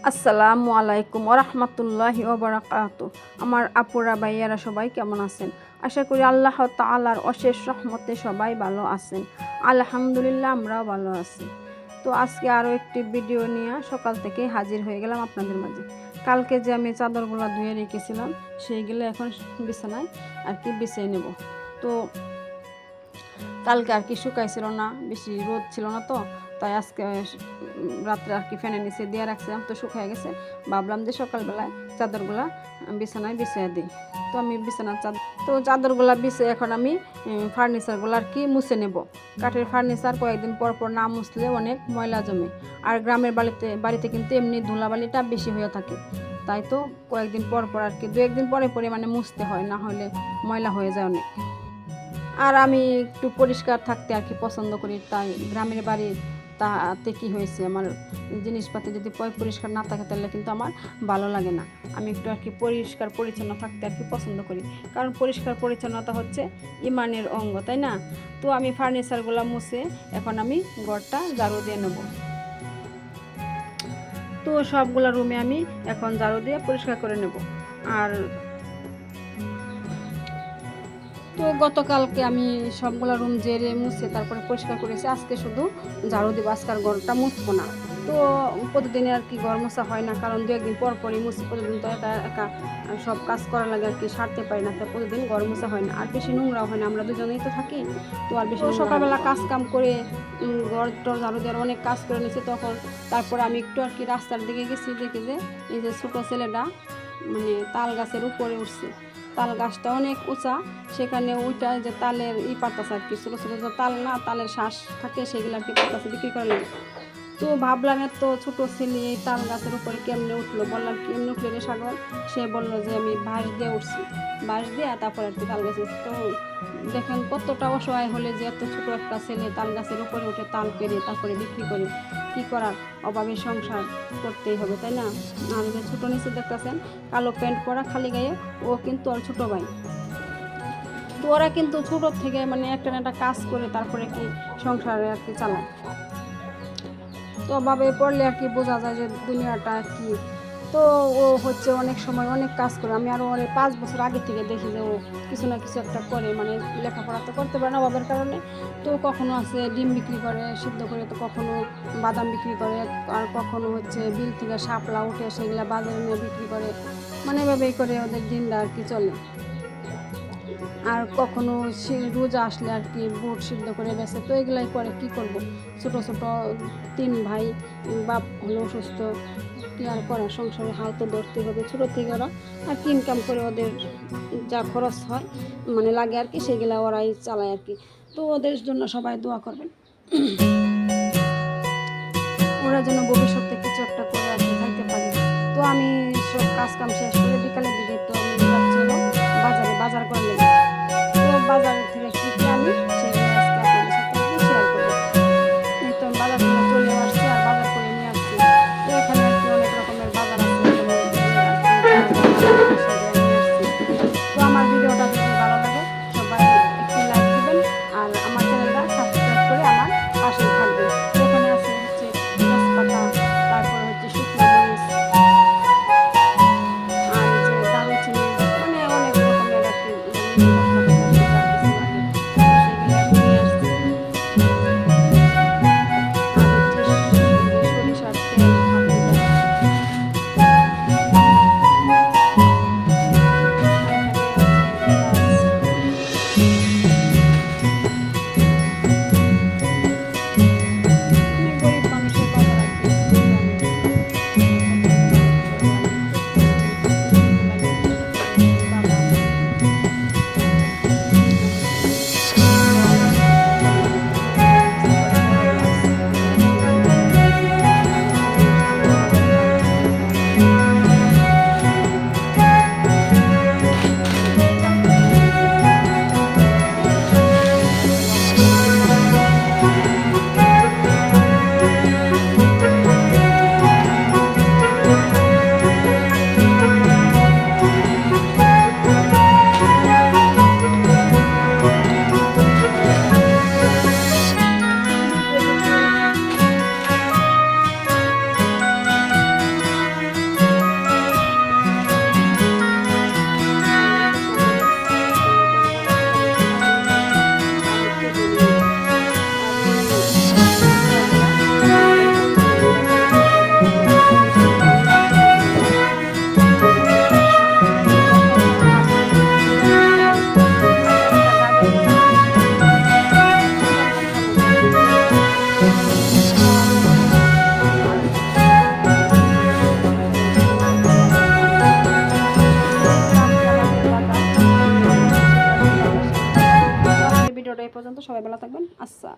আসসালামু আলাইকুম ওরহমতুল্লাহি ওবারাকাতু। আমার আপুরা ভাইয়ারা সবাই কেমন আছেন? আশা করি আল্লাহ তাআলার অশেষ রহমতে সবাই ভালো আছেন। আলহামদুলিল্লাহ আমরাও ভালো আছি। তো আজকে আরও একটি ভিডিও নিয়ে সকাল থেকে হাজির হয়ে গেলাম আপনাদের মাঝে। কালকে যে আমি চাদরগুলো ধুয়ে রেখেছিলাম সেইগুলো এখন বিছানায় বিছিয়ে নেব। তো কালকে শুকাইছিল না, বেশি রোদ ছিল না, তো তাই আজকে রাত্রে ফ্যানের নিচে দিয়ে রাখছিলাম, তো শুকিয়ে গেছে। ভাবলাম যে সকালবেলায় চাদরগুলা বিছানায় বিছিয়ে দিই। তো আমি বিছানার চাদরগুলা বিছিয়ে এখন আমি ফার্নিচারগুলো মুছে নেব। কাঠের ফার্নিচার কয়েকদিন পর পর না মুছলে অনেক ময়লা জমে, আর গ্রামের বাড়িতে কিন্তু এমনি ধুলাবালিটা বেশি হয়ে থাকে। তাই তো কয়েকদিন পর পর দু একদিন পরে পরে মুছতে হয়, না হলে ময়লা হয়ে যায় অনেক। আর আমি একটু পরিষ্কার থাকতে পছন্দ করি, তাই গ্রামের বাড়ি তাতে কি হয়েছে, আমার জিনিসপাতি যদি পরিষ্কার না থাকে তাহলে কিন্তু আমার ভালো লাগে না। আমি একটু পরিষ্কার পরিচ্ছন্ন থাকতে পছন্দ করি, কারণ পরিষ্কার পরিচ্ছন্নতা হচ্ছে ইমানের অঙ্গ, তাই না? তো আমি ফার্নিচারগুলো মুছে এখন আমি ঘরটা ঝাড়ু দিয়ে নেব। তো সবগুলা রুমে আমি এখন ঝাড়ু দিয়ে পরিষ্কার করে নেব। আর তো গতকালকে আমি সবগুলো রুম ঝেড়ে মুছে তারপরে পরিষ্কার করেছি। আজকে শুধু ঝাড়ু দেবো, আজকাল ঘরটা মুছবো না। তো প্রতিদিনে ঘর মোছা হয় না, কারণ দু একদিন পর পরই মুছি। প্রতিদিন তো একা একা সব কাজ করা লাগে, সারতে পারি না, তাই প্রতিদিন ঘর মোছা হয় না। আর বেশি নোংরাও হয় না, আমরা দুজনেই তো থাকি। তো আর বেশি সকালবেলা কাজ কাম করে ঘর টর ঝাড়ু দেওয়ার অনেক কাজ করে নিয়েছি। তারপরে আমি একটু রাস্তার দিকে গেছি, দেখি যে এই যে ছোটো ছেলেটা তাল গাছের উপরে উঠছে। তাল গাছটা অনেক উঁচা, সেখানে ওইটায় যে তালের পাতাছে ছোটো ছোটো যে তাল না, তালের শ্বাস থাকে, সেগুলো পাতাছে বিক্রি করে লাগে। তো ভাবলাম এত ছোটো ছেলে এই তাল গাছের উপরে কেমনে উঠলো। বললাম কেমনে উঠলো রে সাগর? সে বললো যে আমি বাঁশ দিয়ে উঠছি, বাঁশ দিয়ে তারপরে তাল গাছে। তো দেখেন কতটা অসহায় হলে যে এত ছোটো একটা ছেলে তাল গাছের উপরে উঠে তাল পেরে তারপরে বিক্রি করে, কি করার, অভাবের সংসার করতেই হবে, তাই না? আর যে ছোটো নিচে দেখতেছেন কালো প্যান্ট পরা খালি গায়ে, ও কিন্তু ওর ছোটো ভাই। তো ওরা কিন্তু ছোটোর থেকে একটা না একটা কাজ করে তারপরে সংসারে চালায়। তো অভাবে পড়লে বোঝা যায় যে দুনিয়াটা কি। তো ও হচ্ছে অনেক সময় অনেক কাজ করে। আমি আরও 5 বছর আগে থেকে দেখি যে ও কিছু না কিছু একটা করে, লেখাপড়া তো করতে পারে না অভাবের কারণে। তো কখনো আছে ডিম বিক্রি করে সিদ্ধ করে, তো কখনো বাদাম বিক্রি করে, আর কখনো হচ্ছে বিল থেকে শাপলা উঠে সেগুলা বাজারে নিয়ে বিক্রি করে। এভাবেই করে ওদের দিনটা চলে। আর কখনো রোজা আসলে বুট সিদ্ধ করে বেছে। তো এগুলাই করে, কি করব। ছোটো ছোটো 3 ভাই, বাপ হলো অসুস্থ, কি আর করা, সংসারে হাল তো ধরতে হবে। ছোটো থেকে ওরা ইনকাম করে ওদের যা খরচ হয় লাগে সেগুলা ওরাই চালায়। তো ওদের জন্য সবাই দোয়া করবেন, ওরা যেন ভবিষ্যতে কিছু একটা করে খাইতে পারে। তো আমি সব কাজ কাম শেষ করে বিকালের দিকে তো আমি যাচ্ছি বাজার করে লেগে। তো বাজার থেকে কি কি আনি সেগুলো আজকে আপনাদের সাথে শেয়ার করবো। তো আমি বাজার থেকে চলে আসছি, আর বাজার করে নিয়ে আসছি। তো এখানে অনেক রকমের বাজার আছে, তো আমার ভিডিওটা যদি ভালো লাগে সবাই একটি লাইক দিবেন, আর আমার চ্যানেলটা সাবস্ক্রাইব করে আমার পাশে থাকবেন। এখানে আছে হচ্ছে তেজপাতা, তারপরে হচ্ছে শুকনো মরিচ, আর যে দারুচিনি, অনেক রকমের সবাই ভালো থাকবেন। আচ্ছা।